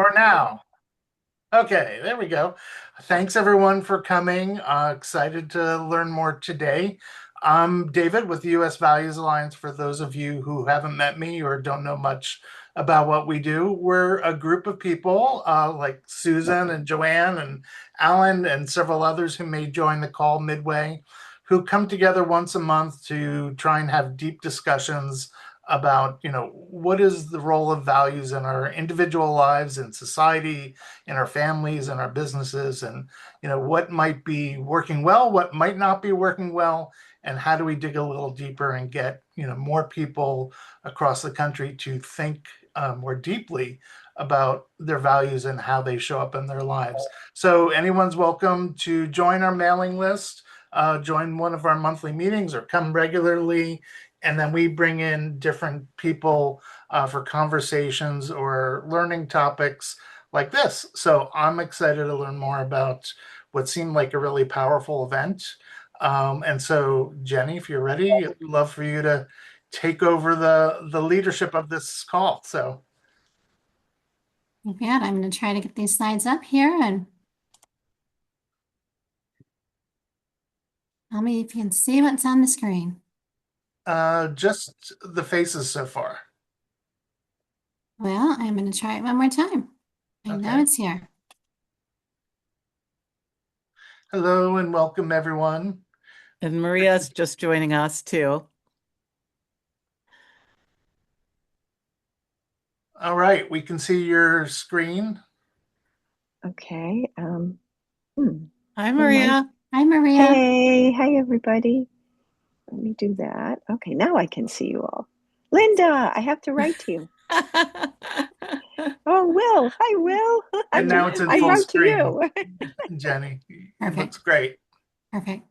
For now. Okay, there we go. Thanks everyone for coming. Excited to learn more today. I'm David with the U.S. Values Alliance. For those of you who haven't met me or don't know much about what we do, we're a group of people like Susan and Joanne and Alan and several others who may join the call midway, who come together once a month to try and have deep discussions about, what is the role of values in our individual lives, in society, in our families, in our businesses, and what might be working well, what might not be working well, and how do we dig a little deeper and get more people across the country to think more deeply about their values and how they show up in their lives. So anyone's welcome to join our mailing list, join one of our monthly meetings, or come regularly. And then we bring in different people for conversations or learning topics like this. So I'm excited to learn more about what seemed like a really powerful event. And so, Jenny, if you're ready, I'd love for you to take over the leadership of this call. So, Yeah, I'm going to try to get these slides up here and tell me if you can see what's on the screen. just the faces so far. Well, I'm going to try it one more time. I know Okay. it's here. Hello and welcome, everyone. And Maria's just joining us too. All right, we can see your screen. Okay. Hi, Maria. Hi, Maria. Hey, hi, everybody. Let me do that. Okay, now I can see you all. Linda, I have to write to you. Oh, Will. Hi, Will. And now it's in I full wrote screen, to you. Jenny. It Perfect. looks great. Perfect.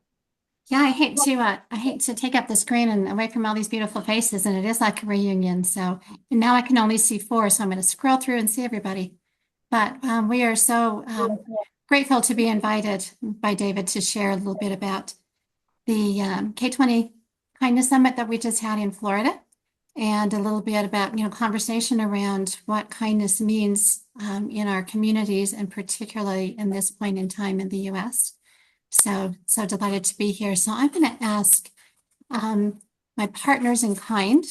Yeah, I hate to take up the screen and away from all these beautiful faces, and it is like a reunion. So, and now I can only see four, so I'm going to scroll through and see everybody. But we are so grateful to be invited by David to share a little bit about the K20 Kindness Summit that we just had in Florida, and a little bit about conversation around what kindness means in our communities, and particularly in this point in time in the U.S. So delighted to be here. So I'm going to ask my partners in kind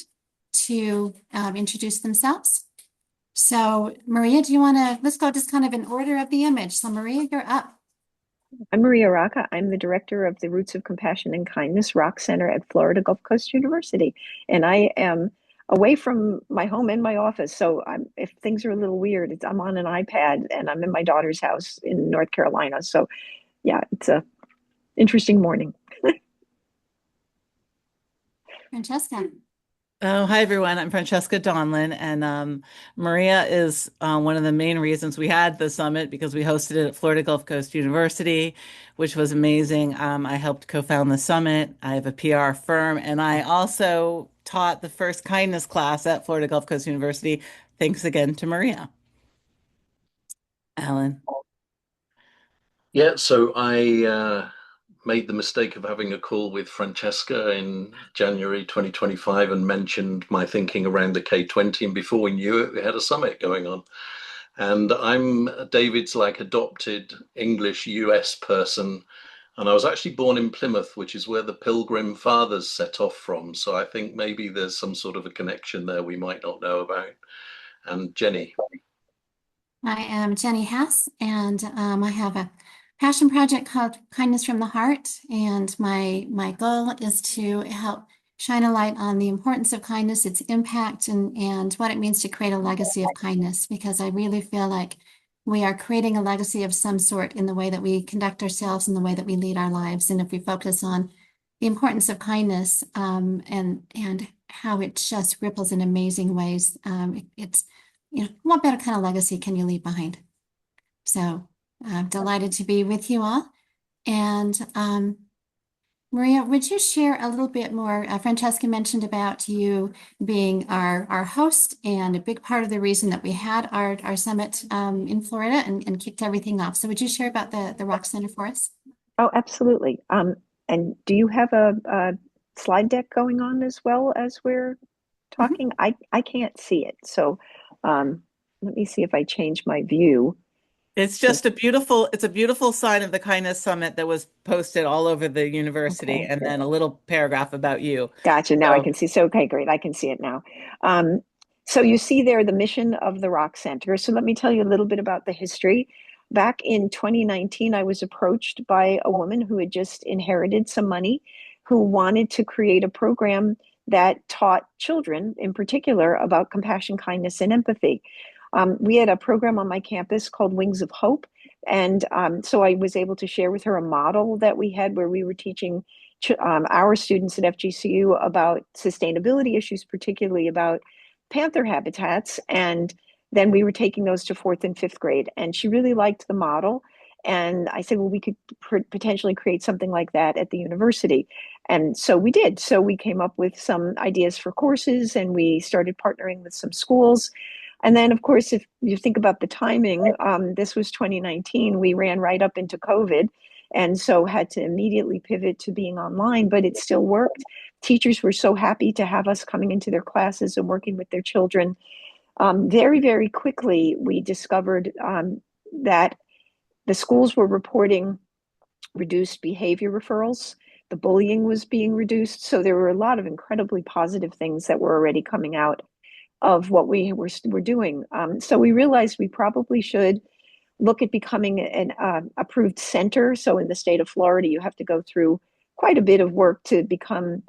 to introduce themselves. So Maria, do you want to, let's go just kind of in order of the image. So Maria, you're up. I'm Maria Roca. I'm the director of the Roots of Compassion and Kindness Rock Center at Florida Gulf Coast University. And I am away from my home and my office. So if things are a little weird, I'm on an iPad and I'm in my daughter's house in North Carolina. So yeah, it's a interesting morning. Francesca. Oh, hi, everyone. I'm Francesca Donlan, and Maria is one of the main reasons we had the summit, because we hosted it at Florida Gulf Coast University, which was amazing. I helped co-found the summit. I have a PR firm, and I also taught the first kindness class at Florida Gulf Coast University. Thanks again to Maria. Alan. Yeah, so I made the mistake of having a call with Francesca in January 2025 and mentioned my thinking around the K20. And before we knew it, we had a summit going on. And I'm David's adopted English US person. And I was actually born in Plymouth, which is where the Pilgrim Fathers set off from. So I think maybe there's some sort of a connection there we might not know about. And Jenny. I am Jenny Haase, and I have a passion project called Kindness from the Heart. And my goal is to help shine a light on the importance of kindness, its impact, and what it means to create a legacy of kindness, because I really feel like we are creating a legacy of some sort in the way that we conduct ourselves and the way that we lead our lives. And if we focus on the importance of kindness and how it just ripples in amazing ways, it's what better kind of legacy can you leave behind? So I'm delighted to be with you all. And Maria, would you share a little bit more? Francesca mentioned about you being our host and a big part of the reason that we had our summit in Florida and kicked everything off. So would you share about the Rock Center for us? Oh, absolutely. And do you have a slide deck going on as well as we're talking? I can't see it. So let me see if I change my view. It's just it's a beautiful sign of the Kindness Summit that was posted all over the university, Okay. and then a little paragraph about you. Gotcha. Now I So can see. So, okay, great. I can see it now. So you see there the mission of the Rock Center. So let me tell you a little bit about the history. Back in 2019, I was approached by a woman who had just inherited some money, who wanted to create a program that taught children in particular about compassion, kindness, and empathy. We had a program on my campus called Wings of Hope. And so I was able to share with her a model that we had where we were teaching our students at FGCU about sustainability issues, particularly about panther habitats. And then we were taking those to fourth and fifth grade. And she really liked the model. And I said, well, we could potentially create something like that at the university. And so we did. So we came up with some ideas for courses and we started partnering with some schools. And then, of course, if you think about the timing, this was 2019, we ran right up into COVID. And so had to immediately pivot to being online, but it still worked. Teachers were so happy to have us coming into their classes and working with their children. Very, very quickly, we discovered that the schools were reporting reduced behavior referrals. The bullying was being reduced. So there were a lot of incredibly positive things that were already coming out of what we were doing. So we realized we probably should look at becoming an approved center. So in the state of Florida, you have to go through quite a bit of work to become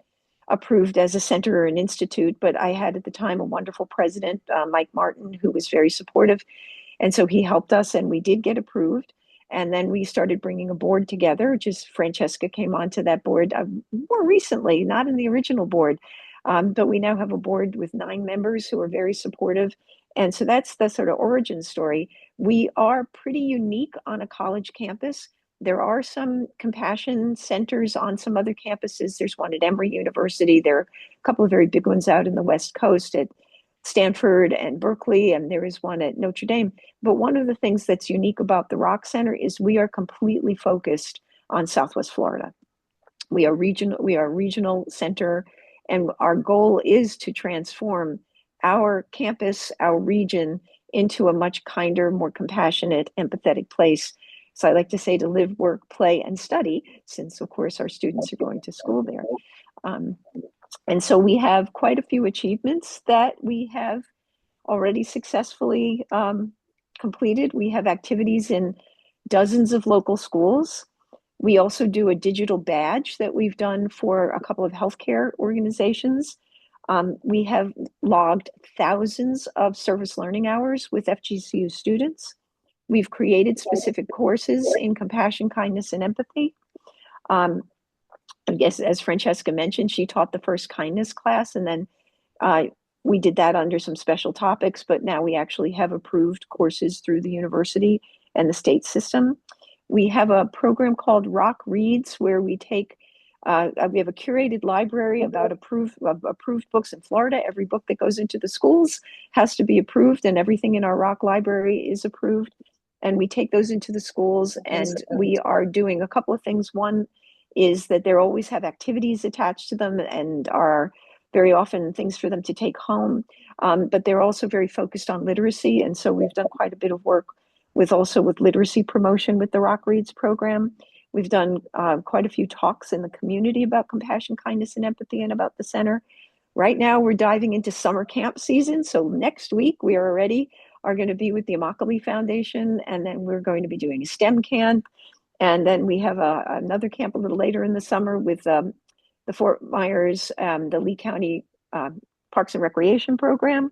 approved as a center or an institute. But I had at the time a wonderful president, Mike Martin, who was very supportive. And so he helped us and we did get approved. And then we started bringing a board together. Just Francesca came onto that board more recently, not in the original board. But we now have a board with 9 members who are very supportive. And so that's the sort of origin story. We are pretty unique on a college campus. There are some compassion centers on some other campuses. There's one at Emory University. There are a couple of very big ones out in the West Coast at Stanford and Berkeley, and there is one at Notre Dame. But one of the things that's unique about the Rock Center is we are completely focused on Southwest Florida. We are a regional center, and our goal is to transform our campus, our region, into a much kinder, more compassionate, empathetic place. So I like to say to live, work, play, and study, since of course our students are going to school there. And so we have quite a few achievements that we have already successfully completed. We have activities in dozens of local schools. We also do a digital badge that we've done for a couple of healthcare organizations. We have logged thousands of service learning hours with FGCU students. We've created specific courses in compassion, kindness, and empathy. I guess, as Francesca mentioned, she taught the first kindness class, and then we did that under some special topics, but now we actually have approved courses through the university and the state system. We have a program called Rock Reads, where we take, we have a curated library about approved books in Florida. Every book that goes into the schools has to be approved, and everything in our Rock library is approved. And we take those into the schools, and we are doing a couple of things. One is that they always have activities attached to them and are very often things for them to take home. But they're also very focused on literacy. And so we've done quite a bit of work with literacy promotion with the Rock Reads program. We've done quite a few talks in the community about compassion, kindness, and empathy, and about the center. Right now, we're diving into summer camp season. So next week, we are going to be with the Immokalee Foundation, and then we're going to be doing a STEM camp. And then we have another camp a little later in the summer with the Fort Myers, the Lee County Parks and Recreation program.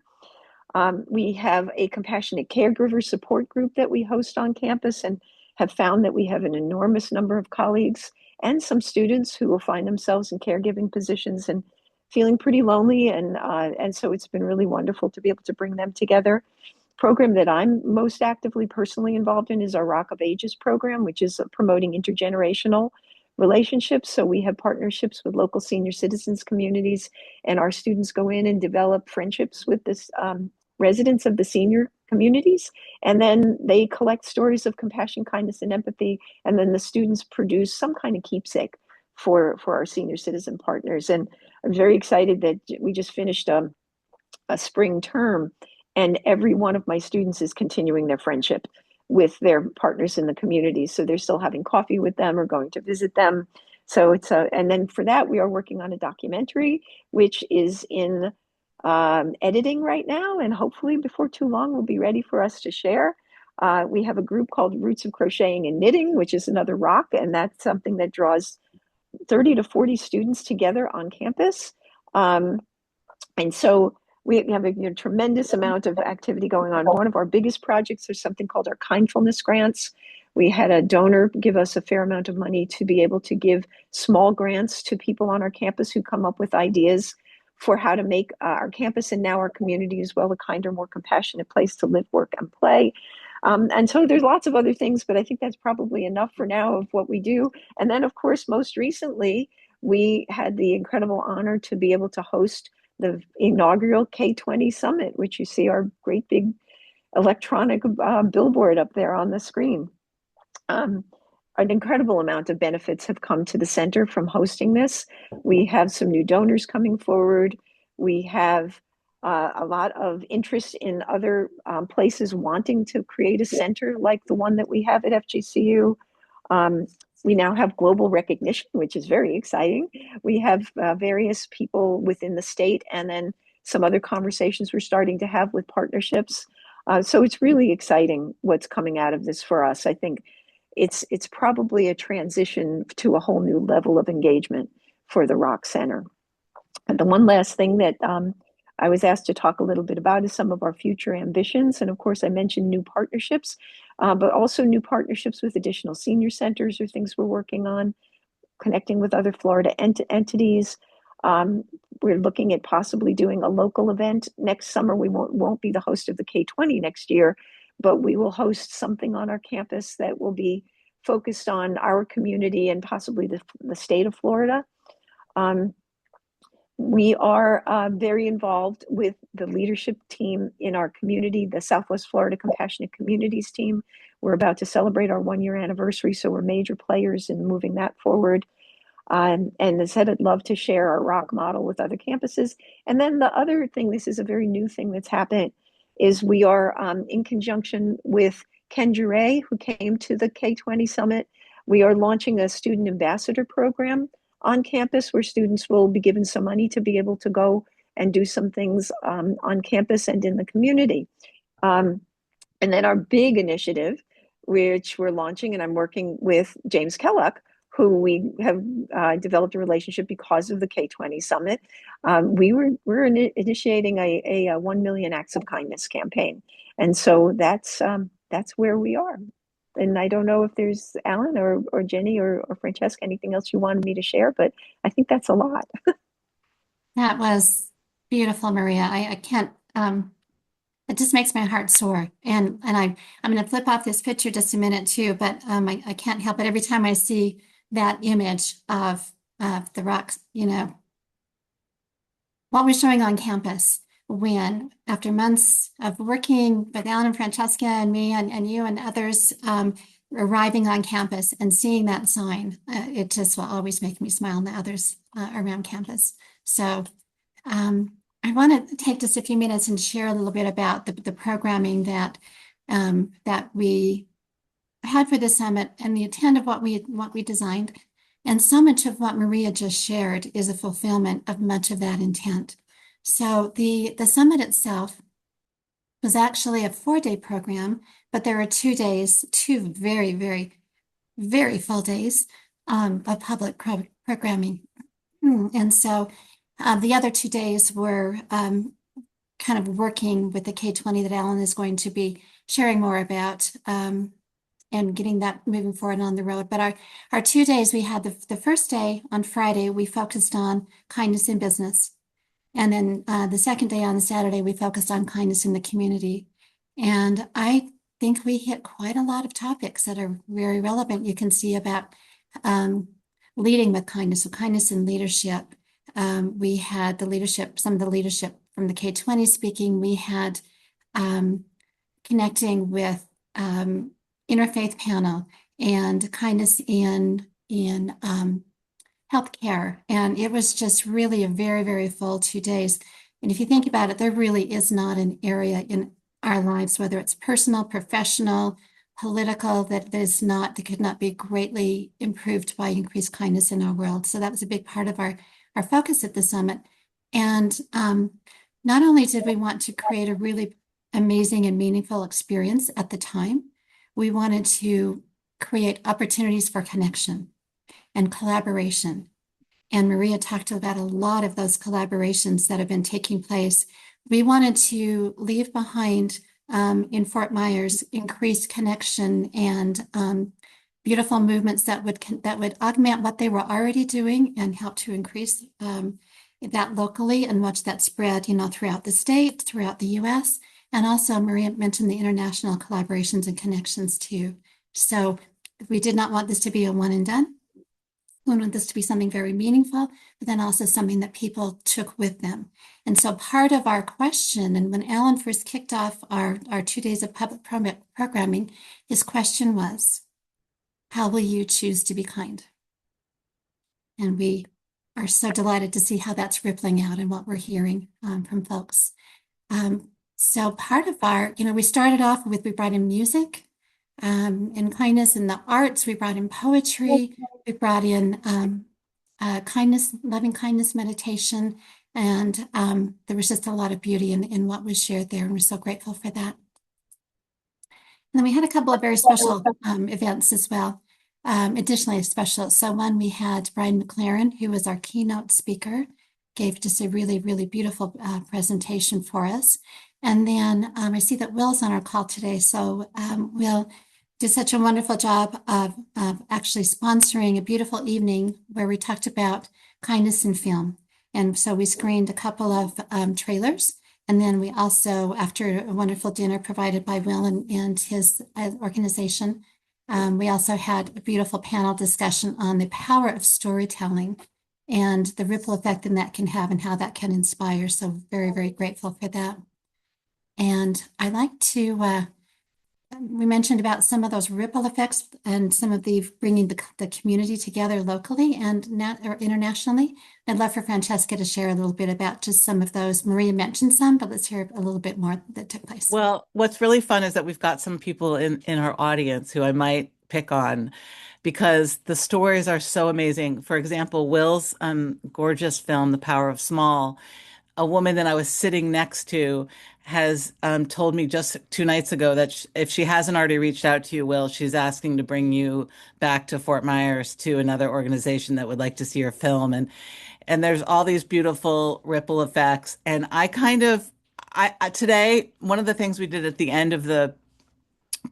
We have a compassionate caregiver support group that we host on campus, and have found that we have an enormous number of colleagues and some students who will find themselves in caregiving positions and feeling pretty lonely. And so it's been really wonderful to be able to bring them together. Program that I'm most actively personally involved in is our Rock of Ages program, which is promoting intergenerational relationships. So we have partnerships with local senior citizens communities, and our students go in and develop friendships with this residents of the senior communities. And then they collect stories of compassion, kindness, and empathy. And then the students produce some kind of keepsake for our senior citizen partners. And I'm very excited that we just finished a spring term. And every one of my students is continuing their friendship with their partners in the community. So they're still having coffee with them or going to visit them. So and then for that, we are working on a documentary, which is in editing right now. And hopefully before too long, will be ready for us to share. We have a group called Roots of Crocheting and Knitting, which is another rock. And that's something that draws 30 to 40 students together on campus. And so we have a tremendous amount of activity going on. One of our biggest projects is something called our Kindfulness Grants. We had a donor give us a fair amount of money to be able to give small grants to people on our campus who come up with ideas for how to make our campus and now our community as well a kinder, more compassionate place to live, work, and play. And so there's lots of other things, but I think that's probably enough for now of what we do. And then, of course, most recently, we had the incredible honor to be able to host the inaugural K20 Summit, which you see our great big electronic billboard up there on the screen. An incredible amount of benefits have come to the center from hosting this. We have some new donors coming forward. We have a lot of interest in other places wanting to create a center like the one that we have at FGCU. We now have global recognition, which is very exciting. We have various people within the state and then some other conversations we're starting to have with partnerships. So it's really exciting what's coming out of this for us. I think it's probably a transition to a whole new level of engagement for the Rock Center. And the one last thing that I was asked to talk a little bit about is some of our future ambitions. And of course, I mentioned new partnerships, but also new partnerships with additional senior centers or things we're working on, connecting with other Florida entities. We're looking at possibly doing a local event next summer. We won't be the host of the K20 next year, but we will host something on our campus that will be focused on our community and possibly the state of Florida. We are very involved with the leadership team in our community, the Southwest Florida Compassionate Communities team. We're about to celebrate our 1-year anniversary, so we're major players in moving that forward. And as I said, I'd love to share our ROC model with other campuses. And then the other thing, this is a very new thing that's happened, is we are in conjunction with Ken Jure, who came to the K20 Summit. We are launching a student ambassador program on campus where students will be given some money to be able to go and do some things on campus and in the community. And then our big initiative, which we're launching, and I'm working with James Kellogg, who we have developed a relationship because of the K20 Summit. We're initiating a 1 million acts of kindness campaign. And so that's where we are. And I don't know if there's Alan or Jenny or Francesca, anything else you wanted me to share, but I think that's a lot. That was beautiful, Maria. I can't, it just makes my heart soar. And I'm going to flip off this picture just a minute too, but I can't help it. Every time I see that image of the rocks, what we're showing on campus, when after months of working with Alan and Francesca and me and you and others arriving on campus and seeing that sign, it just will always make me smile, and the others around campus. So I want to take just a few minutes and share a little bit about the programming that we had for the summit and the intent of what we designed. And so much of what Maria just shared is a fulfillment of much of that intent. So the summit itself was actually a 4-day program, but there were 2 days, 2 very, very, very full days of public programming. And so the other 2 days were kind of working with the K20 that Alan is going to be sharing more about and getting that moving forward on the road. But our 2 days, we had the first day on Friday, we focused on kindness in business. And then the second day on Saturday, we focused on kindness in the community. And I think we hit quite a lot of topics that are very relevant. You can see about leading with kindness, so kindness and leadership. We had some of the leadership from the K20 speaking. We had connecting with interfaith panel and kindness in healthcare. And it was just really a very, very full 2 days. And if you think about it, there really is not an area in our lives, whether it's personal, professional, political, that could not be greatly improved by increased kindness in our world. So that was a big part of our focus at the summit. And not only did we want to create a really amazing and meaningful experience at the time, we wanted to create opportunities for connection and collaboration. And Maria talked about a lot of those collaborations that have been taking place. We wanted to leave behind in Fort Myers increased connection and beautiful movements that would augment what they were already doing and help to increase that locally and watch that spread, throughout the state, throughout the U.S. And also, Maria mentioned the international collaborations and connections too. So we did not want this to be a one and done. We wanted this to be something very meaningful, but then also something that people took with them. And so part of our question, and when Alan first kicked off our 2 days of public programming, his question was, how will you choose to be kind? And we are so delighted to see how that's rippling out and what we're hearing from folks. So part of we started off with, we brought in music and kindness in the arts. We brought in poetry. We brought in kindness, loving kindness meditation. And there was just a lot of beauty in what was shared there. And we're so grateful for that. And then we had a couple of very special events as well. Additionally special. So one, we had Brian McLaren, who was our keynote speaker, gave just a really, really beautiful presentation for us. And then I see that Will's on our call today. So Will did such a wonderful job of actually sponsoring a beautiful evening where we talked about kindness in film. And so we screened a couple of trailers. And then we also, after a wonderful dinner provided by Will and his organization, we also had a beautiful panel discussion on the power of storytelling and the ripple effect that can have and how that can inspire. So very, very grateful for that. And I like to, we mentioned about some of those ripple effects and some of the bringing the community together locally and or internationally. I'd love for Francesca to share a little bit about just some of those. Maria mentioned some, but let's hear a little bit more that took place. Well, what's really fun is that we've got some people in our audience who I might pick on because the stories are so amazing. For example, Will's gorgeous film, The Power of Small, a woman that I was sitting next to has told me just 2 nights ago that if she hasn't already reached out to you, Will, she's asking to bring you back to Fort Myers to another organization that would like to see your film. And there's all these beautiful ripple effects. And today, one of the things we did at the end of the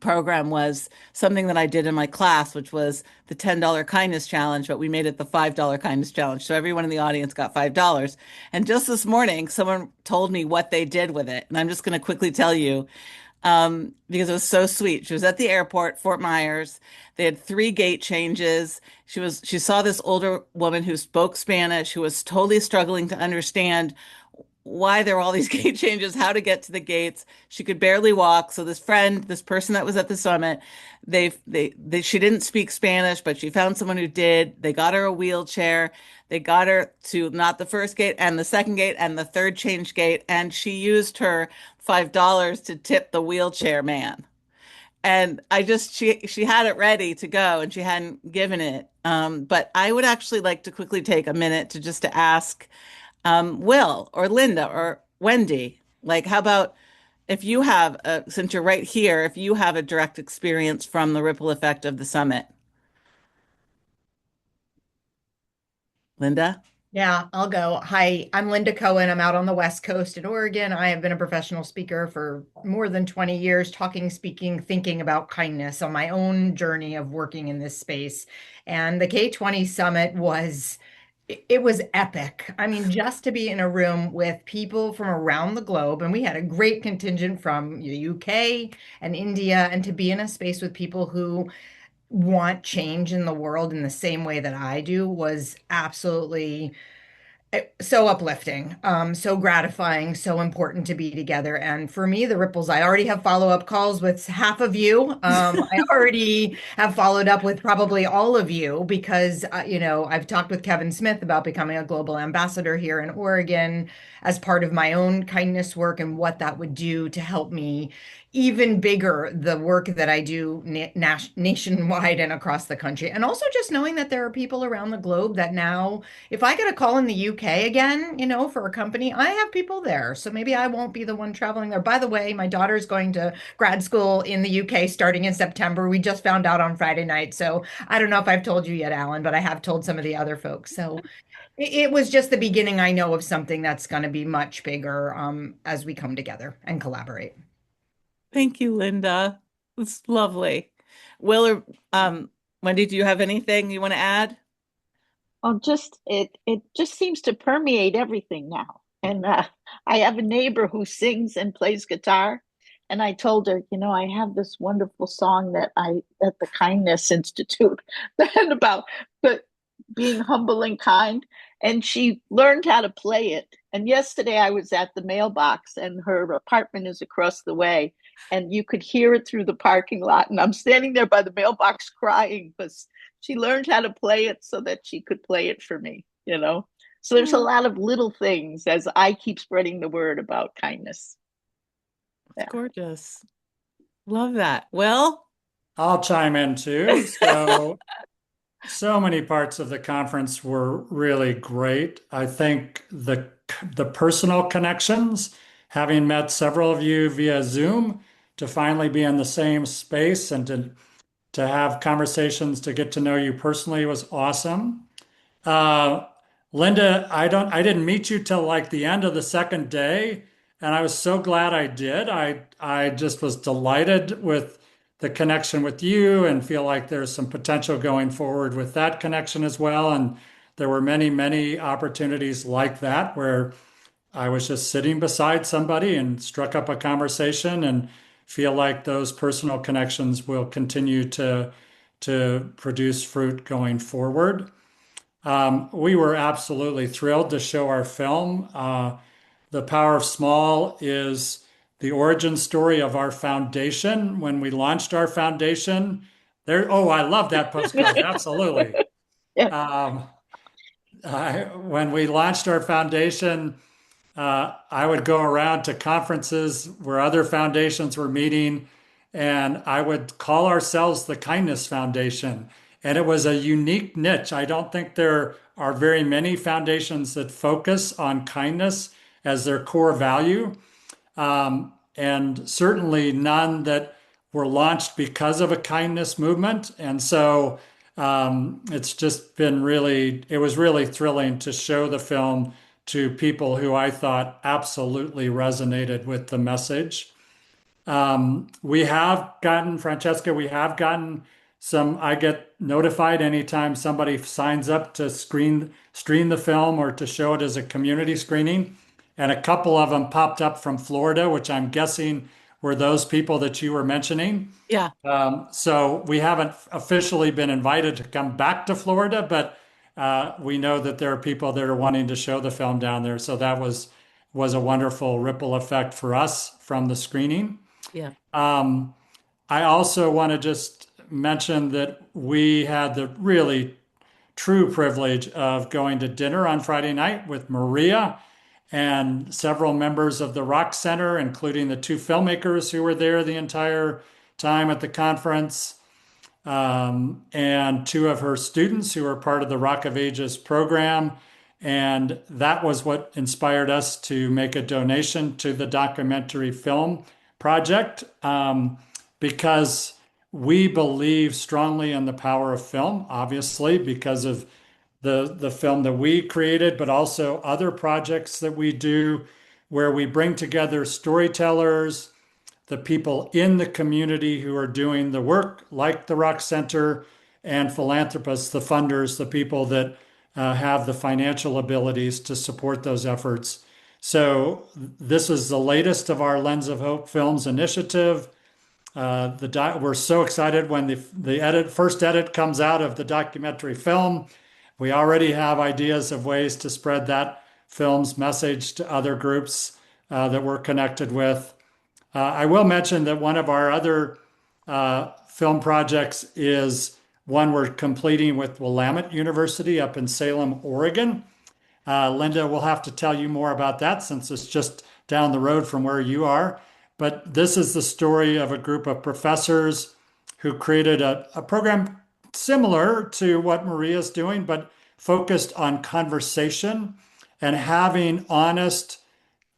program was something that I did in my class, which was the $10 kindness challenge, but we made it the $5 kindness challenge. So everyone in the audience got $5. And just this morning, someone told me what they did with it. And I'm just going to quickly tell you, because it was so sweet. She was at the airport, Fort Myers. They had 3 gate changes. She saw this older woman who spoke Spanish, who was totally struggling to understand why there were all these gate changes, how to get to the gates. She could barely walk. So this person that was at the summit, she didn't speak Spanish, but she found someone who did. They got her a wheelchair. They got her to not the first gate and the second gate and the third change gate. And she used her $5 to tip the wheelchair man. And she had it ready to go and she hadn't given it. But I would actually like to quickly take a minute to ask Will or Linda or Wendy, like, how about if you have, since you're right here, if you have a direct experience from the ripple effect of the summit? Linda? Yeah, I'll go. Hi, I'm Linda Cohen. I'm out on the West Coast in Oregon. I have been a professional speaker for more than 20 years, talking, speaking, thinking about kindness on my own journey of working in this space. And the K20 Summit it was epic. I mean, just to be in a room with people from around the globe, and we had a great contingent from the UK and India, and to be in a space with people who want change in the world in the same way that I do was absolutely So uplifting, so gratifying, so important to be together. And for me, the ripples, I already have follow-up calls with half of you. I already have followed up with probably all of you because, I've talked with Kevin Smith about becoming a global ambassador here in Oregon as part of my own kindness work and what that would do to help me even bigger the work that I do nationwide and across the country. And also just knowing that there are people around the globe that now if I get a call in the UK again, for a company, I have people there. So maybe I won't be the one traveling there. By the way, my daughter's going to grad school in the UK starting in September. We just found out on Friday night. So I don't know if I've told you yet, Alan, but I have told some of the other folks. So it was just the beginning, I know, of something that's going to be much bigger as we come together and collaborate. Thank you, Linda. It's lovely. Will or Wendy, do you have anything you want to add? Well, just it just seems to permeate everything now. And I have a neighbor who sings and plays guitar, and I told her, I have this wonderful song that at the Kindness Institute and about but being humble and kind, and she learned how to play it. And yesterday I was at the mailbox, and her apartment is across the way, and you could hear it through the parking lot. And I'm standing there by the mailbox crying because she learned how to play it so that she could play it for me. So there's a lot of little things as I keep spreading the word about kindness. It's gorgeous. Love that. Well, I'll chime in too. So many parts of the conference were really great. I think the personal connections, having met several of you via Zoom, to finally be in the same space and to have conversations to get to know you personally was awesome. Linda, I didn't meet you till like the end of the second day, and I was so glad I did. I just was delighted with the connection with you and feel like there's some potential going forward with that connection as well. And there were many, many opportunities like that where I was just sitting beside somebody and struck up a conversation, and feel like those personal connections will continue to produce fruit going forward. We were absolutely thrilled to show our film. The Power of Small is the origin story of our foundation. When we launched our foundation, I love that postcard. Absolutely. Yeah. When we launched our foundation, I would go around to conferences where other foundations were meeting, and I would call ourselves the Kindness Foundation. And it was a unique niche. I don't think there are very many foundations that focus on kindness as their core value, and certainly none that were launched because of a kindness movement. And so it's just been it was really thrilling to show the film to people who I thought absolutely resonated with the message. Francesca, we have gotten I get notified anytime somebody signs up to stream the film or to show it as a community screening. And a couple of them popped up from Florida, which I'm guessing were those people that you were mentioning. Yeah. So we haven't officially been invited to come back to Florida, but we know that there are people that are wanting to show the film down there. So that was a wonderful ripple effect for us from the screening. Yeah. I also want to just mention that we had the really true privilege of going to dinner on Friday night with Maria and several members of the Rock Center, including the two filmmakers who were there the entire time at the conference, and two of her students who are part of the Rock of Ages program. And that was what inspired us to make a donation to the documentary film project, because we believe strongly in the power of film, obviously, because of the film that we created, but also other projects that we do where we bring together storytellers, the people in the community who are doing the work, like the Rock Center, and philanthropists, the funders, the people that have the financial abilities to support those efforts. So this is the latest of our Lens of Hope Films initiative. We're so excited when the first edit comes out of the documentary film. We already have ideas of ways to spread that film's message to other groups that we're connected with. I will mention that one of our other film projects is one we're completing with Willamette University up in Salem, Oregon. Linda will have to tell you more about that since it's just down the road from where you are. But this is the story of a group of professors who created a program similar to what Maria's doing, but focused on conversation and having honest,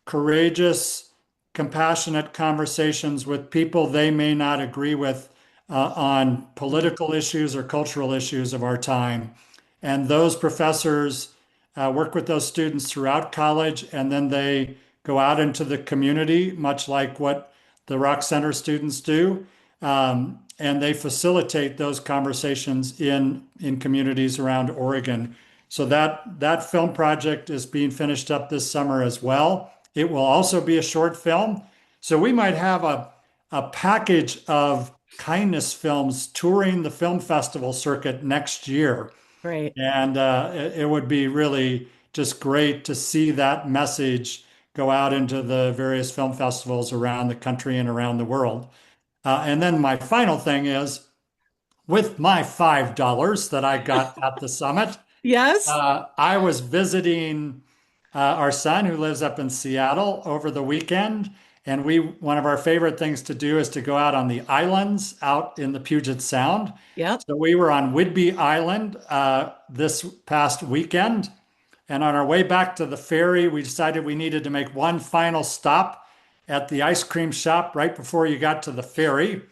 courageous, compassionate conversations with people they may not agree with on political issues or cultural issues of our time. And those professors work with those students throughout college, and then they go out into the community, much like what the Rock Center students do. And they facilitate those conversations in communities around Oregon. So that film project is being finished up this summer as well. It will also be a short film. So we might have a package of kindness films touring the film festival circuit next year. Great. And it would be really just great to see that message go out into the various film festivals around the country and around the world. And then my final thing is, with my $5 that I got at the summit, Yes. I was visiting our son who lives up in Seattle over the weekend. And one of our favorite things to do is to go out on the islands out in the Puget Sound. Yep. So we were on Whidbey Island this past weekend. And on our way back to the ferry, we decided we needed to make one final stop at the ice cream shop right before you got to the ferry.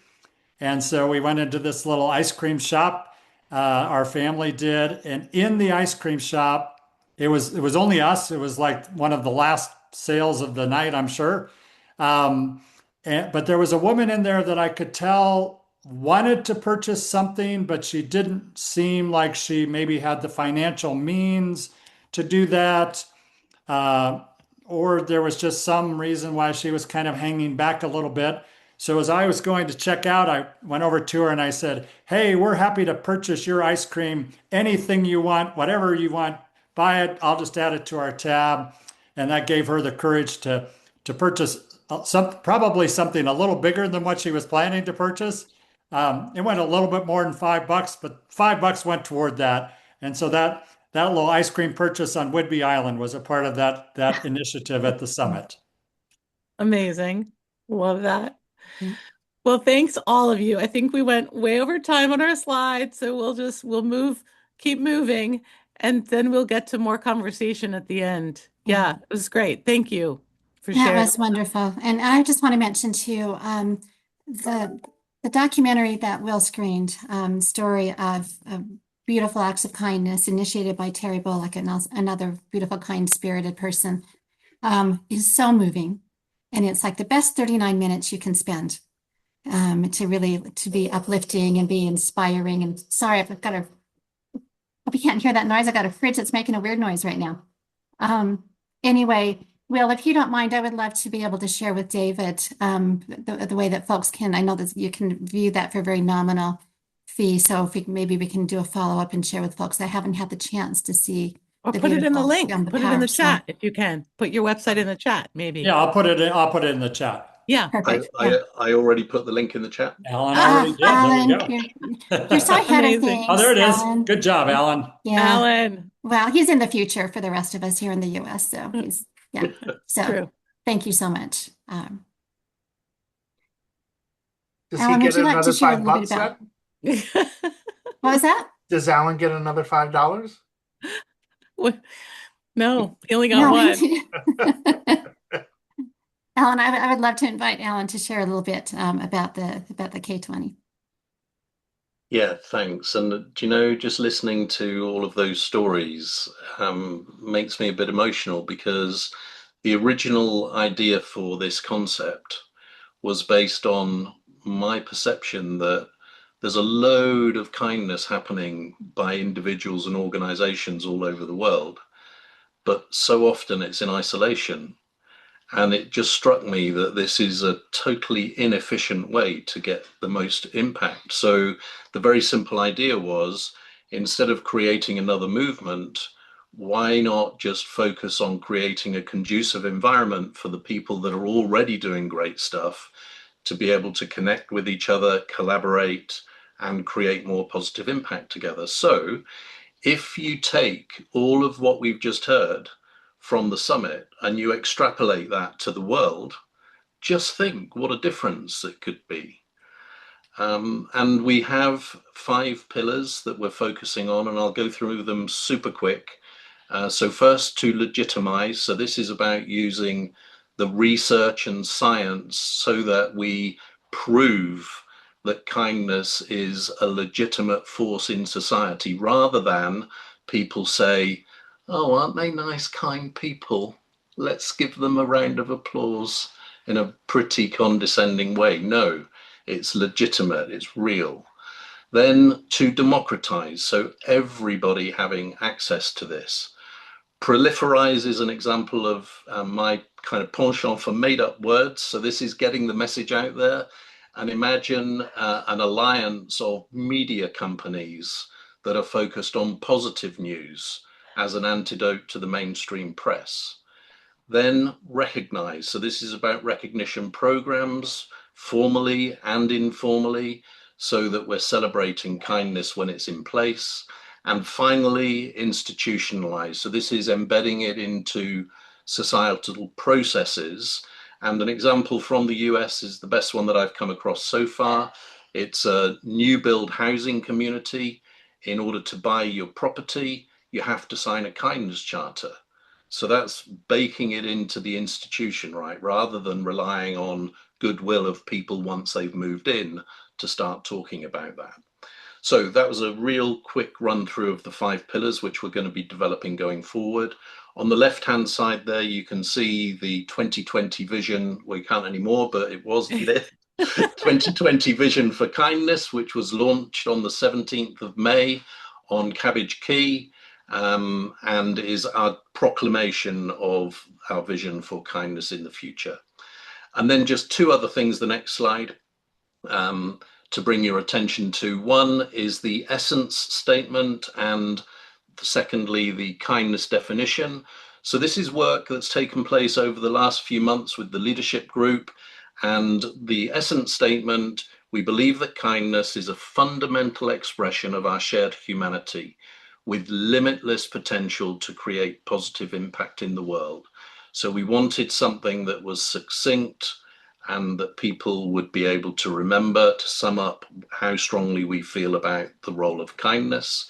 And so we went into this little ice cream shop, our family did. And in the ice cream shop, it was only us. It was like one of the last sales of the night, I'm sure. But there was a woman in there that I could tell wanted to purchase something, but she didn't seem like she maybe had the financial means to do that. Or there was just some reason why she was kind of hanging back a little bit. So as I was going to check out, I went over to her and I said, "Hey, we're happy to purchase your ice cream. Anything you want, whatever you want, buy it. I'll just add it to our tab." And that gave her the courage to purchase probably something a little bigger than what she was planning to purchase. It went a little bit more than $5, but $5 went toward that. And so that little ice cream purchase on Whidbey Island was a part of that initiative at the summit. Amazing. Love that. Well, thanks all of you. I think we went way over time on our slides, so we'll keep moving, and then we'll get to more conversation at the end. Yeah, it was great. Thank you for sharing. That was wonderful. And I just want to mention too, the documentary that Will screened, story of beautiful acts of kindness initiated by Terry Bullock, and another beautiful, kind-spirited person, is so moving. And it's like the best 39 minutes you can spend to be uplifting and be inspiring. And sorry, hope you can't hear that noise. I got a fridge that's making a weird noise right now. Anyway, Will, if you don't mind, I would love to be able to share with David the way that folks can. I know that you can view that for a very nominal fee. So if maybe we can do a follow-up and share with folks. I haven't had the chance to see. Or put it in the link. Put it in the chat if you can. Put your website in the chat, maybe. Yeah, I'll put it in the chat. Yeah. Perfect. I already put the link in the chat. Alan already did. Alan, There you go. you're so ahead of things. Oh, there it is. Alan. Good job, Alan. Yeah. Alan. Well, he's in the future for the rest of us here in the US. So So True. thank you so much. Does Alan, he would get you like another to share a little $5 bit about? then? What was that? Does Alan get another $5? No, he only got No, one. Alan, I would love to invite Alan to share a little bit about the K20. Yeah, thanks. And just listening to all of those stories makes me a bit emotional, because the original idea for this concept was based on my perception that there's a load of kindness happening by individuals and organizations all over the world, but so often it's in isolation. And it just struck me that this is a totally inefficient way to get the most impact. So the very simple idea was, instead of creating another movement, why not just focus on creating a conducive environment for the people that are already doing great stuff to be able to connect with each other, collaborate, and create more positive impact together? So if you take all of what we've just heard from the summit and you extrapolate that to the world, just think what a difference it could be. And we have 5 pillars that we're focusing on, and I'll go through them super quick. So first, to legitimize. So this is about using the research and science so that we prove that kindness is a legitimate force in society, rather than people say, oh, aren't they nice, kind people? Let's give them a round of applause in a pretty condescending way. No, it's legitimate, it's real. Then to democratize, so everybody having access to this. Proliferize is an example of my kind of penchant for made up words. So this is getting the message out there. And imagine an alliance of media companies that are focused on positive news as an antidote to the mainstream press. Then recognize. So this is about recognition programs, formally and informally, so that we're celebrating kindness when it's in place. And finally, institutionalize. So this is embedding it into societal processes. And an example from the US is the best one that I've come across so far. It's a new build housing community. In order to buy your property, you have to sign a kindness charter. So that's baking it into the institution, right? Rather than relying on goodwill of people once they've moved in to start talking about that. So that was a real quick run through of the 5 pillars, which we're going to be developing going forward. On the left-hand side there, you can see the 2020 vision. We can't anymore, but it was lit. 2020 vision for kindness, which was launched on the 17th of May on Cabbage Key. And is our proclamation of our vision for kindness in the future. And then just 2 other things, the next slide, to bring your attention to. One is the essence statement, and secondly, the kindness definition. So this is work that's taken place over the last few months with the leadership group. And the essence statement: we believe that kindness is a fundamental expression of our shared humanity, with limitless potential to create positive impact in the world. So we wanted something that was succinct and that people would be able to remember, to sum up how strongly we feel about the role of kindness.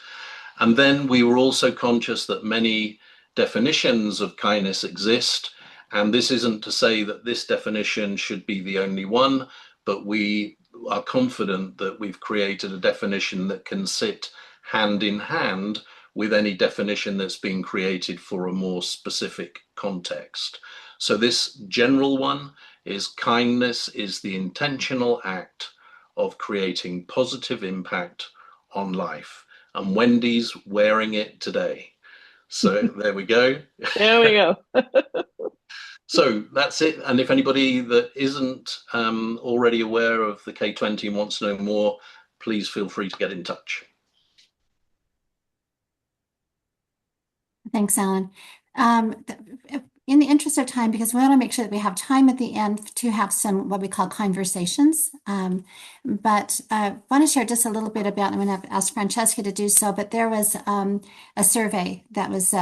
And then we were also conscious that many definitions of kindness exist. And this isn't to say that this definition should be the only one, but we are confident that we've created a definition that can sit hand in hand with any definition that's been created for a more specific context. So this general one is: kindness is the intentional act of creating positive impact on life. And Wendy's wearing it today. So there we go. There we go. So that's it. And if anybody that isn't already aware of the K20 and wants to know more, please feel free to get in touch. Thanks, Alan. In the interest of time, because we want to make sure that we have time at the end to have some what we call conversations. But I want to share just a little bit about, I'm going to ask Francesca to do so, but there was a survey that was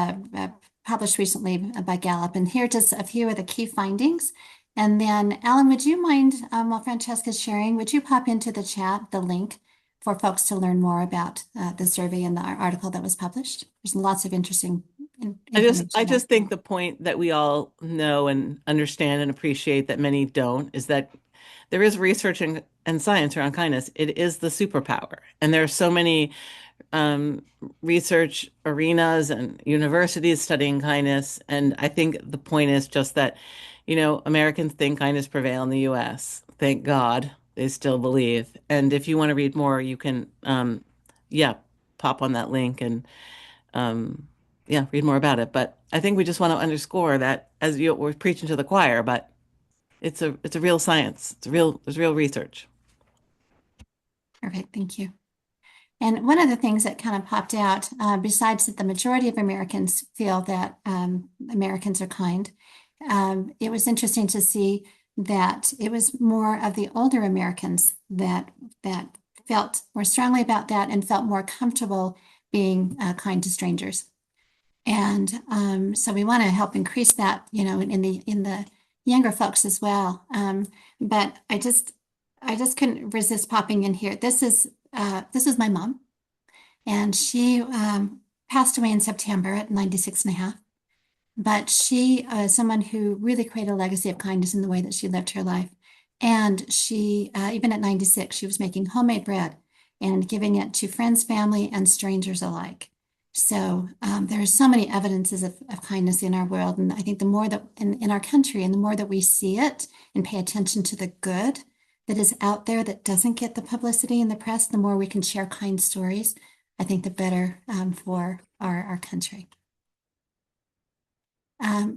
published recently by Gallup, and here are just a few of the key findings. And then, Alan, would you mind, while Francesca's sharing, would you pop into the chat the link for folks to learn more about the survey and the article that was published? There's lots of interesting information. I just think the point that we all know and understand and appreciate that many don't is that there is research and science around kindness. It is the superpower. And there are so many research arenas and universities studying kindness. And I think the point is just that, Americans think kindness prevail in the US. Thank God they still believe. And if you want to read more, you can, pop on that link and, read more about it. But I think we just want to underscore that we're preaching to the choir, but it's a real science. There's real research. Perfect. Thank you. And one of the things that kind of popped out, besides that the majority of Americans feel that Americans are kind, it was interesting to see that it was more of the older Americans that felt more strongly about that and felt more comfortable being kind to strangers. And so we want to help increase that, in the younger folks as well. But I just couldn't resist popping in here. This is my mom, and she passed away in September at 96 and a half. But she is someone who really created a legacy of kindness in the way that she lived her life. And she, even at 96, she was making homemade bread and giving it to friends, family, and strangers alike. So there are so many evidences of kindness in our world. And I think the more that in our country, and the more that we see it and pay attention to the good that is out there that doesn't get the publicity in the press, the more we can share kind stories, I think the better for our country. A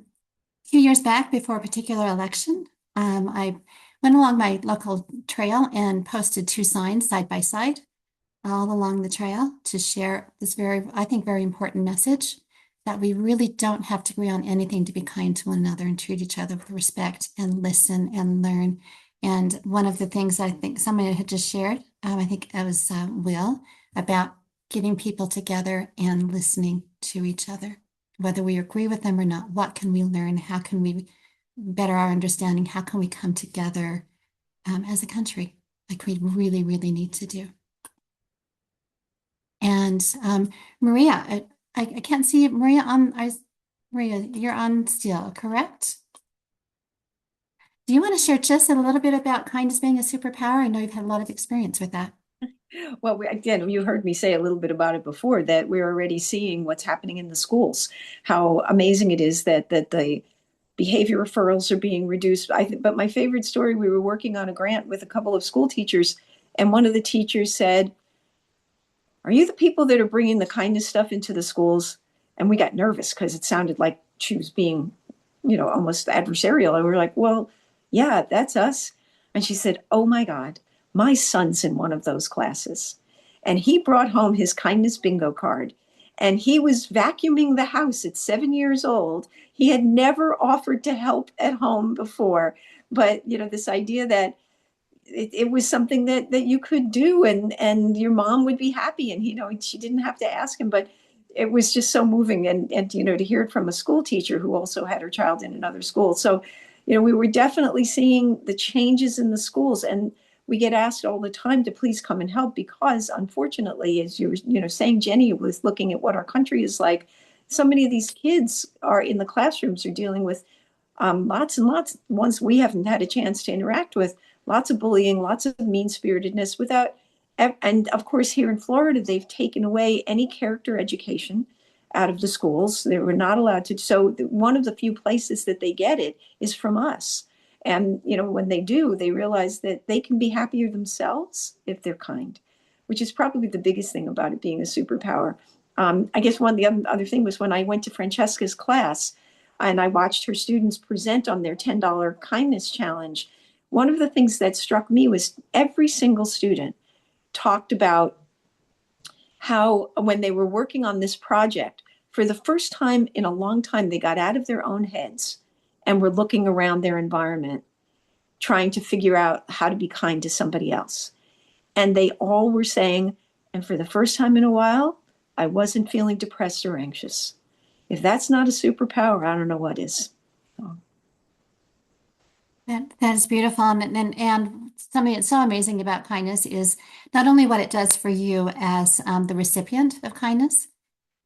few years back, before a particular election, I went along my local trail and posted 2 signs side by side all along the trail to share this I think, very important message that we really don't have to agree on anything to be kind to one another and treat each other with respect and listen and learn. And one of the things I think somebody had just shared, I think it was Will, about getting people together and listening to each other, whether we agree with them or not. What can we learn? How can we better our understanding? How can we come together as a country, like we really, really need to do? And Maria, I can't see Maria Maria, you're on still, correct? Do you want to share just a little bit about kindness being a superpower? I know you've had a lot of experience with that. Well, again, you heard me say a little bit about it before, that we're already seeing what's happening in the schools, how amazing it is that the behavior referrals are being reduced. But my favorite story, we were working on a grant with a couple of school teachers, and one of the teachers said, "Are you the people that are bringing the kindness stuff into the schools?" And we got nervous because it sounded like she was being, almost adversarial. And we were like, "Well, yeah, that's us." And she said, "Oh my God, my son's in one of those classes. And he brought home his kindness bingo card. And he was vacuuming the house at 7 years old. He had never offered to help at home before. But, this idea that it was something that you could do, and your mom would be happy, and she didn't have to ask him, but it was just so moving, and to hear it from a school teacher who also had her child in another school. So we were definitely seeing the changes in the schools, and we get asked all the time to please come and help, because unfortunately, as you were saying, Jenny was looking at what our country is like. So many of these kids are in the classrooms are dealing with lots and lots, ones we haven't had a chance to interact with, lots of bullying, lots of mean-spiritedness and of course, here in Florida, they've taken away any character education out of the schools. They were not allowed to. So one of the few places that they get it is from us. And, when they do, they realize that they can be happier themselves if they're kind, which is probably the biggest thing about it being a superpower. I guess the other thing was when I went to Francesca's class and I watched her students present on their $10 kindness challenge. One of the things that struck me was every single student talked about how when they were working on this project, for the first time in a long time, they got out of their own heads and were looking around their environment, trying to figure out how to be kind to somebody else. And they all were saying, and for the first time in a while, I wasn't feeling depressed or anxious. If that's not a superpower, I don't know what is. That is beautiful. And something that's so amazing about kindness is not only what it does for you as the recipient of kindness,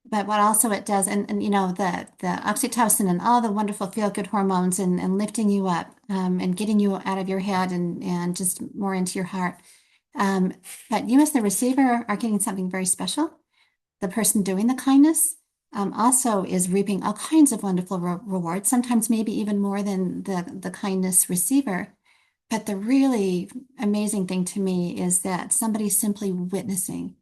but what also it does, and the oxytocin and all the wonderful feel-good hormones and lifting you up and getting you out of your head and just more into your heart. But you as the receiver are getting something very special. The person doing the kindness also is reaping all kinds of wonderful rewards, sometimes maybe even more than the kindness receiver. But the really amazing thing to me is that somebody simply witnessing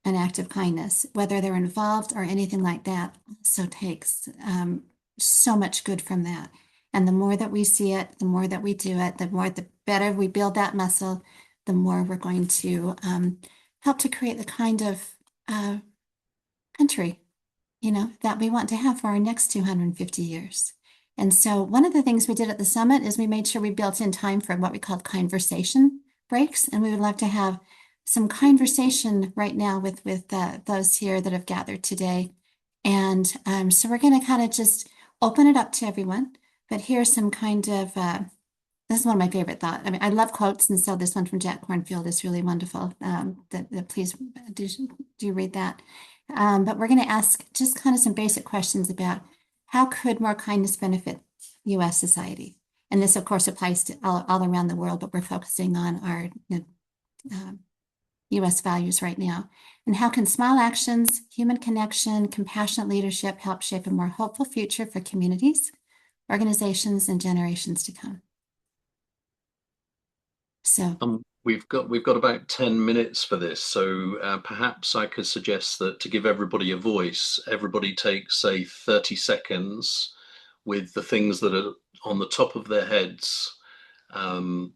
an act of kindness, whether they're involved or anything like that, also takes so much good from that. And the more that we see it, the more that we do it, the better we build that muscle, the more we're going to help to create the kind of country, that we want to have for our next 250 years. And so one of the things we did at the summit is we made sure we built in time for what we called conversation breaks. And we would love to have some conversation right now with those here that have gathered today. And so we're going to kind of just open it up to everyone. But here's some kind of, this is one of my favorite thoughts. I mean, I love quotes. And so this one from Jack Kornfield is really wonderful. Please do read that. But we're going to ask just kind of some basic questions about how could more kindness benefit U.S. society? And this, of course, applies to all around the world, but we're focusing on our U.S. values right now. And how can small actions, human connection, compassionate leadership help shape a more hopeful future for communities, organizations, and generations to come? So we've got about 10 minutes for this, so perhaps I could suggest that to give everybody a voice, everybody takes, say, 30 seconds with the things that are on the top of their heads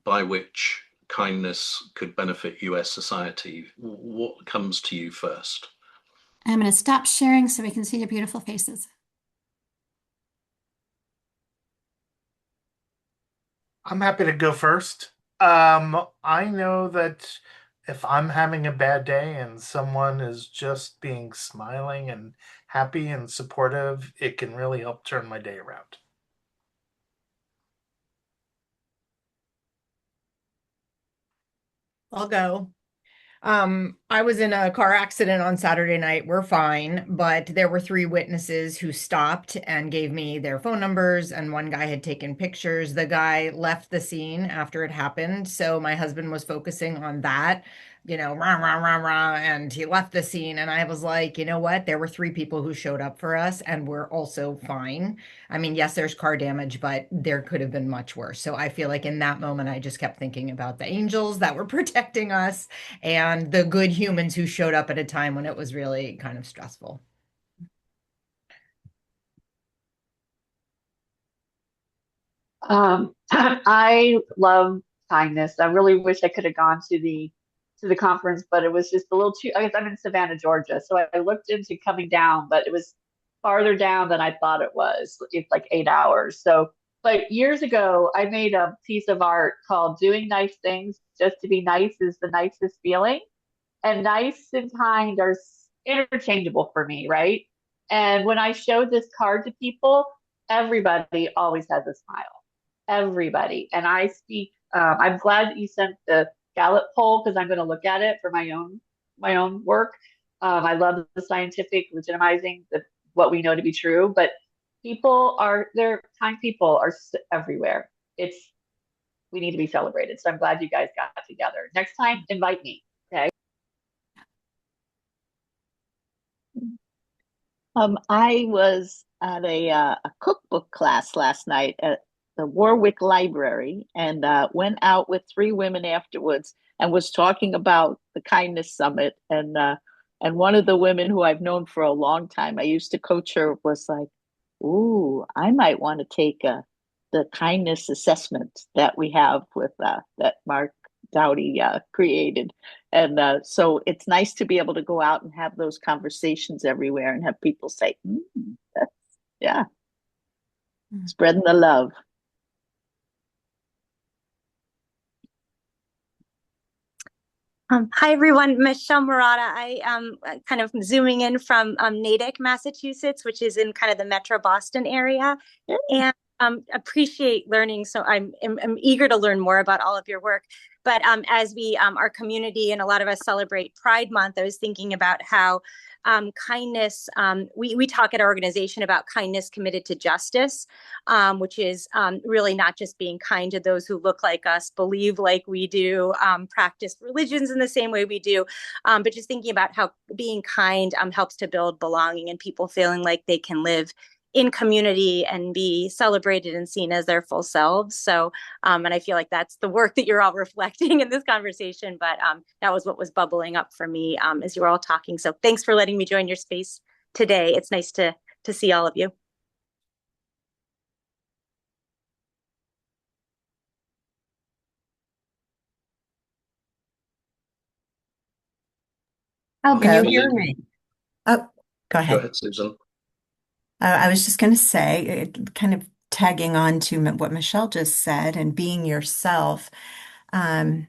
by which kindness could benefit US society. What comes to you first? I'm going to stop sharing so we can see your beautiful faces. I'm happy to go first. I know that if I'm having a bad day and someone is just being smiling and happy and supportive, it can really help turn my day around. I'll go. I was in a car accident on Saturday night. We're fine, but there were 3 witnesses who stopped and gave me their phone numbers, and one guy had taken pictures. The guy left the scene after it happened, so my husband was focusing on that, rah, rah, rah, rah, and he left the scene, and I was like, you know what? There were 3 people who showed up for us, and we're also fine. I mean, yes, there's car damage, but there could have been much worse. So I feel like in that moment, I just kept thinking about the angels that were protecting us and the good humans who showed up at a time when it was really kind of stressful. I love kindness. I really wish I could have gone to the conference, but it was just a little too. I guess I'm in Savannah, Georgia, so I looked into coming down, but it was farther down than I thought it was. It's like 8 hours. So, but years ago, I made a piece of art called "Doing Nice Things Just to Be Nice is the Nicest Feeling," and nice and kind are interchangeable for me, right? And when I showed this card to people, everybody always has a smile. Everybody. And I speak. I'm glad that you sent the Gallup poll because I'm going to look at it for my own work. I love the scientific legitimizing what we know to be true, but they're kind people are everywhere. We need to be celebrated. So I'm glad you guys got together. Next time, invite me. Okay. I was at a cookbook class last night at the Warwick Library and went out with 3 women afterwards and was talking about the Kindness Summit. And one of the women who I've known for a long time, I used to coach her, was like, "Ooh, I might want to take the kindness assessment that we have with that Mark Dowdy created." And so it's nice to be able to go out and have those conversations everywhere and have people say, that's, yeah, spreading the love. Hi, everyone. Michelle Murata. I am kind of zooming in from Natick, Massachusetts, which is in kind of the Metro Boston area, and appreciate learning. So I'm eager to learn more about all of your work. But as our community and a lot of us celebrate Pride Month, I was thinking about how kindness, we talk at our organization about kindness committed to justice, which is really not just being kind to those who look like us, believe like we do, practice religions in the same way we do, but just thinking about how being kind helps to build belonging and people feeling like they can live in community and be celebrated and seen as their full selves. So, and I feel like that's the work that you're all reflecting in this conversation, but that was what was bubbling up for me as you were all talking. So thanks for letting me join your space today. It's nice to see all of you. Can you Hopefully. hear me? Oh, go Go ahead. ahead, Susan. I was just going to say, kind of tagging on to what Michelle just said, and being yourself, um,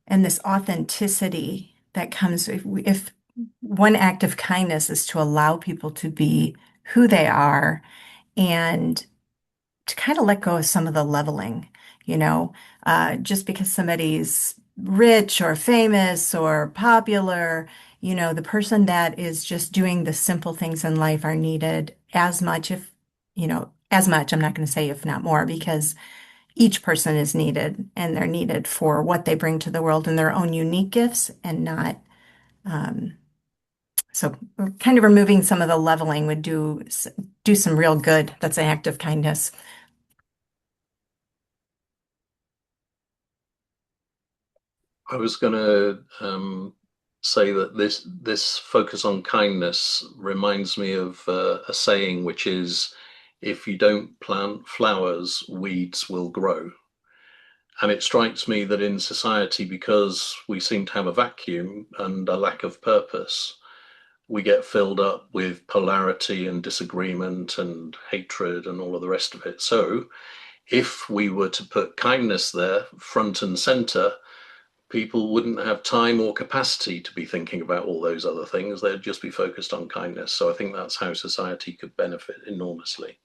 and this authenticity that comes if one act of kindness is to allow people to be who they are and to kind of let go of some of the leveling, just because somebody's rich or famous or popular, the person that is just doing the simple things in life are needed as much, as much, I'm not going to say if not more, because each person is needed and they're needed for what they bring to the world and their own unique gifts and not, um, so kind of removing some of the leveling would do some real good. That's an act of kindness. I was going to say that this focus on kindness reminds me of a saying, which is, if you don't plant flowers, weeds will grow. And it strikes me that in society, because we seem to have a vacuum and a lack of purpose, we get filled up with polarity and disagreement and hatred and all of the rest of it. So if we were to put kindness there front and center, people wouldn't have time or capacity to be thinking about all those other things. They'd just be focused on kindness. So I think that's how society could benefit enormously.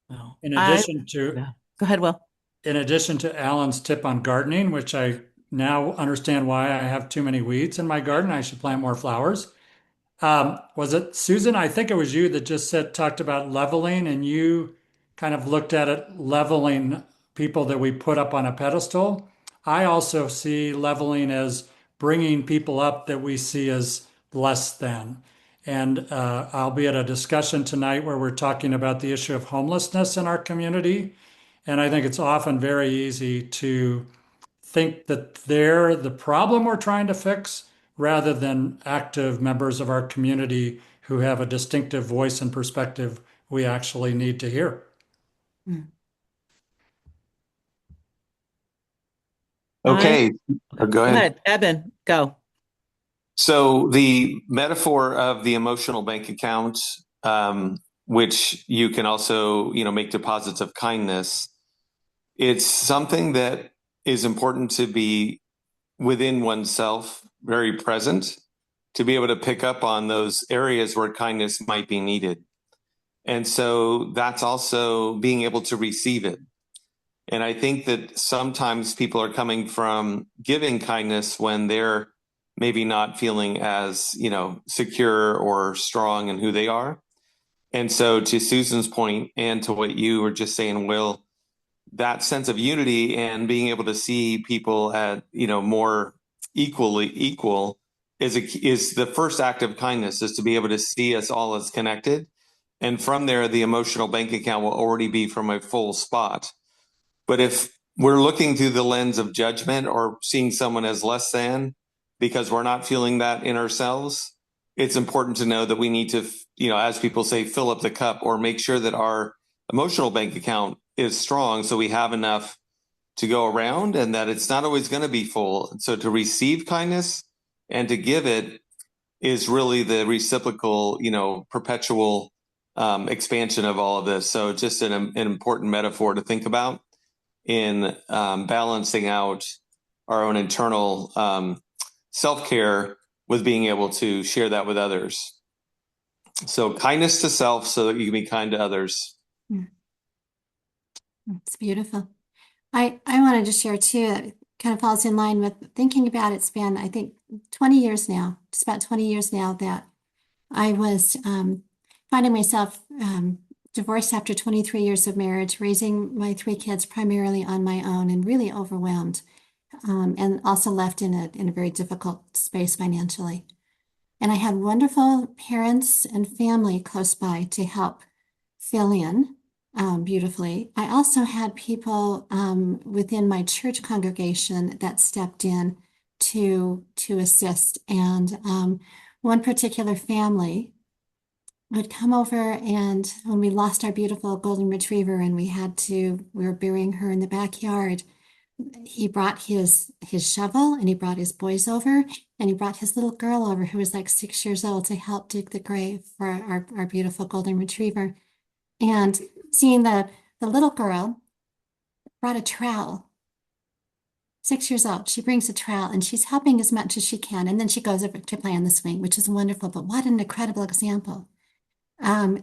Well, In addition to, yeah. Go ahead, Will. in addition to Alan's tip on gardening, which I now understand why I have too many weeds in my garden, I should plant more flowers. Was it Susan? I think it was you that just talked about leveling, and you kind of looked at it leveling people that we put up on a pedestal. I also see leveling as bringing people up that we see as less than. And I'll be at a discussion tonight where we're talking about the issue of homelessness in our community. And I think it's often very easy to think that they're the problem we're trying to fix rather than active members of our community who have a distinctive voice and perspective we actually need to hear. Okay, go Go ahead. ahead, Eben, go. So the metaphor of the emotional bank account, which you can also, make deposits of kindness, it's something that is important to be within oneself, very present, to be able to pick up on those areas where kindness might be needed. And so that's also being able to receive it. And I think that sometimes people are coming from giving kindness when they're maybe not feeling as, secure or strong in who they are. And so to Susan's point and to what you were just saying, Will, that sense of unity and being able to see people at, more equal is the first act of kindness, is to be able to see us all as connected. And from there, the emotional bank account will already be from a full spot. But if we're looking through the lens of judgment or seeing someone as less than because we're not feeling that in ourselves, it's important to know that we need to, as people say, fill up the cup or make sure that our emotional bank account is strong so we have enough to go around and that it's not always going to be full. So to receive kindness and to give it is really the reciprocal, perpetual expansion of all of this. So just an important metaphor to think about in balancing out our own internal self-care with being able to share that with others. So kindness to self so that you can be kind to others. It's beautiful. I wanted to share too, it kind of falls in line with thinking about it's been, I think, 20 years now, just about 20 years now that I was finding myself divorced after 23 years of marriage, raising my 3 kids primarily on my own and really overwhelmed, and also left in a very difficult space financially. And I had wonderful parents and family close by to help fill in beautifully. I also had people within my church congregation that stepped in to assist. And one particular family would come over, and when we lost our beautiful golden retriever and we were burying her in the backyard, he brought his shovel, and he brought his boys over, and he brought his little girl over who was like 6 years old to help dig the grave for our beautiful golden retriever. And seeing the little girl brought a trowel. 6 years old, she brings a trowel and she's helping as much as she can. And then she goes over to play on the swing, which is wonderful. But what an incredible example.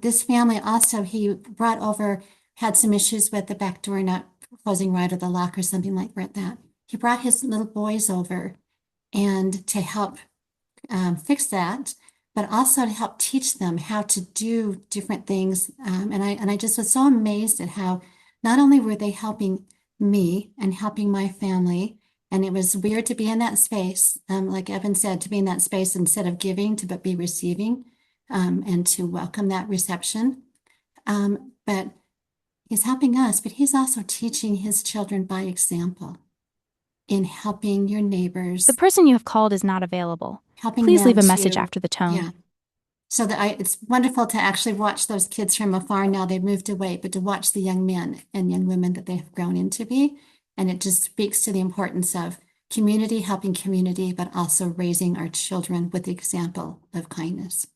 This family also, he brought over, had some issues with the back door not closing right, or the lock or something like that. He brought his little boys over and to help fix that, but also to help teach them how to do different things. And I just was so amazed at how not only were they helping me and helping my family, and it was weird to be in that space, like Evan said, to be in that space instead of giving, to but be receiving, and to welcome that reception. But he's helping us, but he's also teaching his children by example in helping your neighbors. The person you have called is not available. Please leave a message after the tone. Yeah. So that it's wonderful to actually watch those kids from afar. Now they've moved away, but to watch the young men and young women that they have grown into be. And it just speaks to the importance of community, helping community, but also raising our children with the example of kindness.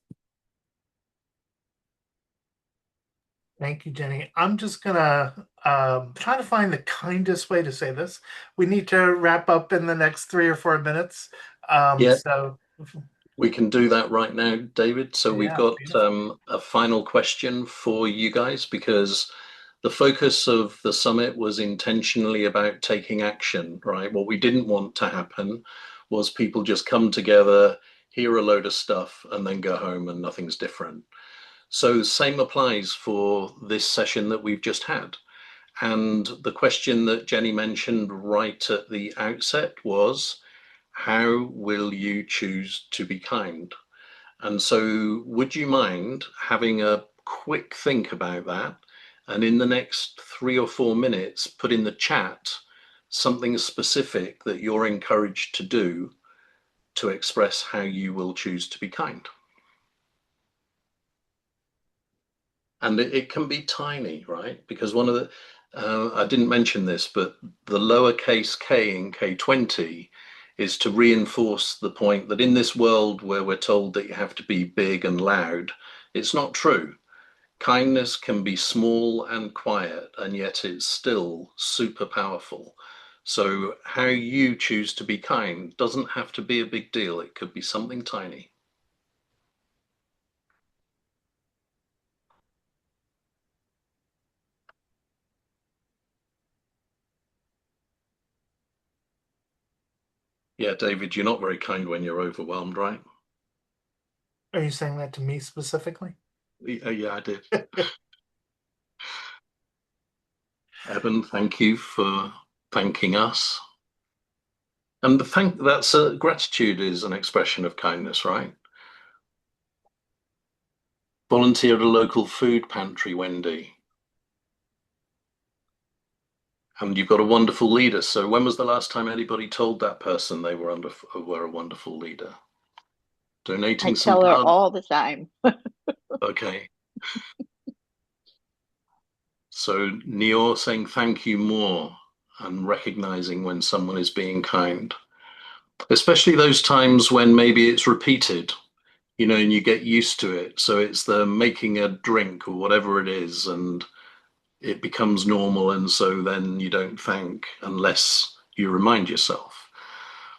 Thank you, Jenny. I'm just gonna try to find the kindest way to say this. We need to wrap up in the next 3 or 4 minutes. So we can do that right now, David. So we've got a final question for you guys, because the focus of the summit was intentionally about taking action, right? What we didn't want to happen was people just come together, hear a load of stuff, and then go home and nothing's different. So same applies for this session that we've just had. And the question that Jenny mentioned right at the outset was, how will you choose to be kind? And so would you mind having a quick think about that? And in the next 3 or 4 minutes, put in the chat something specific that you're encouraged to do to express how you will choose to be kind. And it can be tiny, right? Because one of the, I didn't mention this, but the lowercase k in K20 is to reinforce the point that in this world where we're told that you have to be big and loud, it's not true. Kindness can be small and quiet, and yet it's still super powerful. So how you choose to be kind doesn't have to be a big deal. It could be something tiny. Yeah, David, you're not very kind when you're overwhelmed, right? Are you saying that to me specifically? Yeah, I did. Evan, thank you for thanking us. And that's gratitude is an expression of kindness, right? Volunteer at a local food pantry, Wendy. And you've got a wonderful leader. So when was the last time anybody told that person they were a wonderful leader? Donating some tell her blood. all the time. Okay. So Nior saying thank you more and recognizing when someone is being kind, especially those times when maybe it's repeated, you know, and you get used to it. So it's the making a drink or whatever it is, and it becomes normal. And so then you don't thank unless you remind yourself.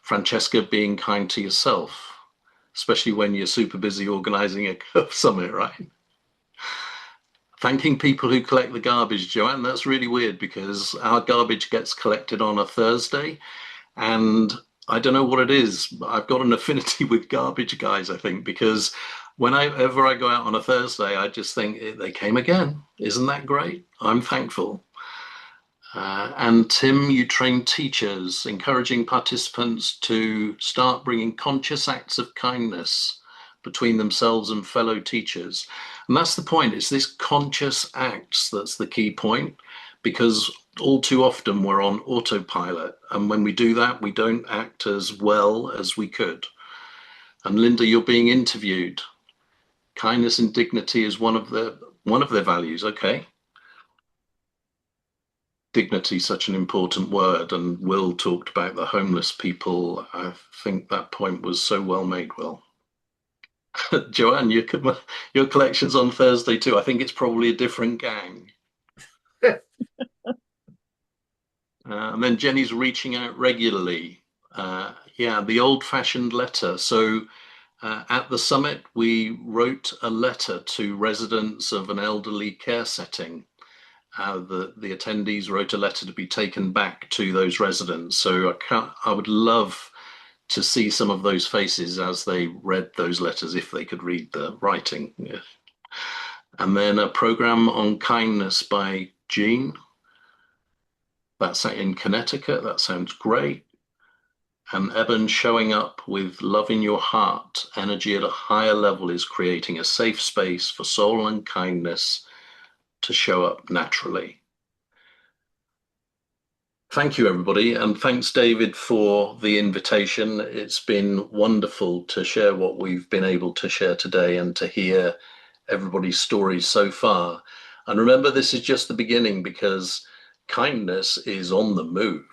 Francesca, being kind to yourself, especially when you're super busy organizing a summit, right? Thanking people who collect the garbage, Joanne, that's really weird because our garbage gets collected on a Thursday, and I don't know what it is. I've got an affinity with garbage guys, I think, because whenever I go out on a Thursday, I just think they came again. Isn't that great? I'm thankful. And Tim, you train teachers, encouraging participants to start bringing conscious acts of kindness between themselves and fellow teachers. And that's the point. It's this conscious acts that's the key point, because all too often we're on autopilot. And when we do that, we don't act as well as we could. And Linda, you're being interviewed. Kindness and dignity is one of their values. Okay. dignity such an important word, and Will talked about the homeless people. I think that point was so well made, Will. Joanne, your collection's on Thursday too. I think it's probably a different gang. And then Jenny's reaching out regularly. Yeah, the old-fashioned letter. So at the summit, we wrote a letter to residents of an elderly care setting. The attendees wrote a letter to be taken back to those residents. So I would love to see some of those faces as they read those letters, if they could read the writing. Yeah. And then a program on kindness by Jean. That's in Connecticut. That sounds great. And Eben showing up with love in your heart. Energy at a higher level is creating a safe space for soul and kindness to show up naturally. Thank you, everybody. And thanks, David, for the invitation. It's been wonderful to share what we've been able to share today and to hear everybody's stories so far. And remember, this is just the beginning, because kindness is on the move.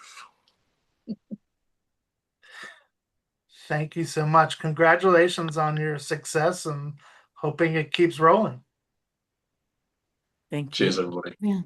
Thank you so much. Congratulations on your success, and hoping it keeps rolling. Thank you. Cheers, everybody. Yeah.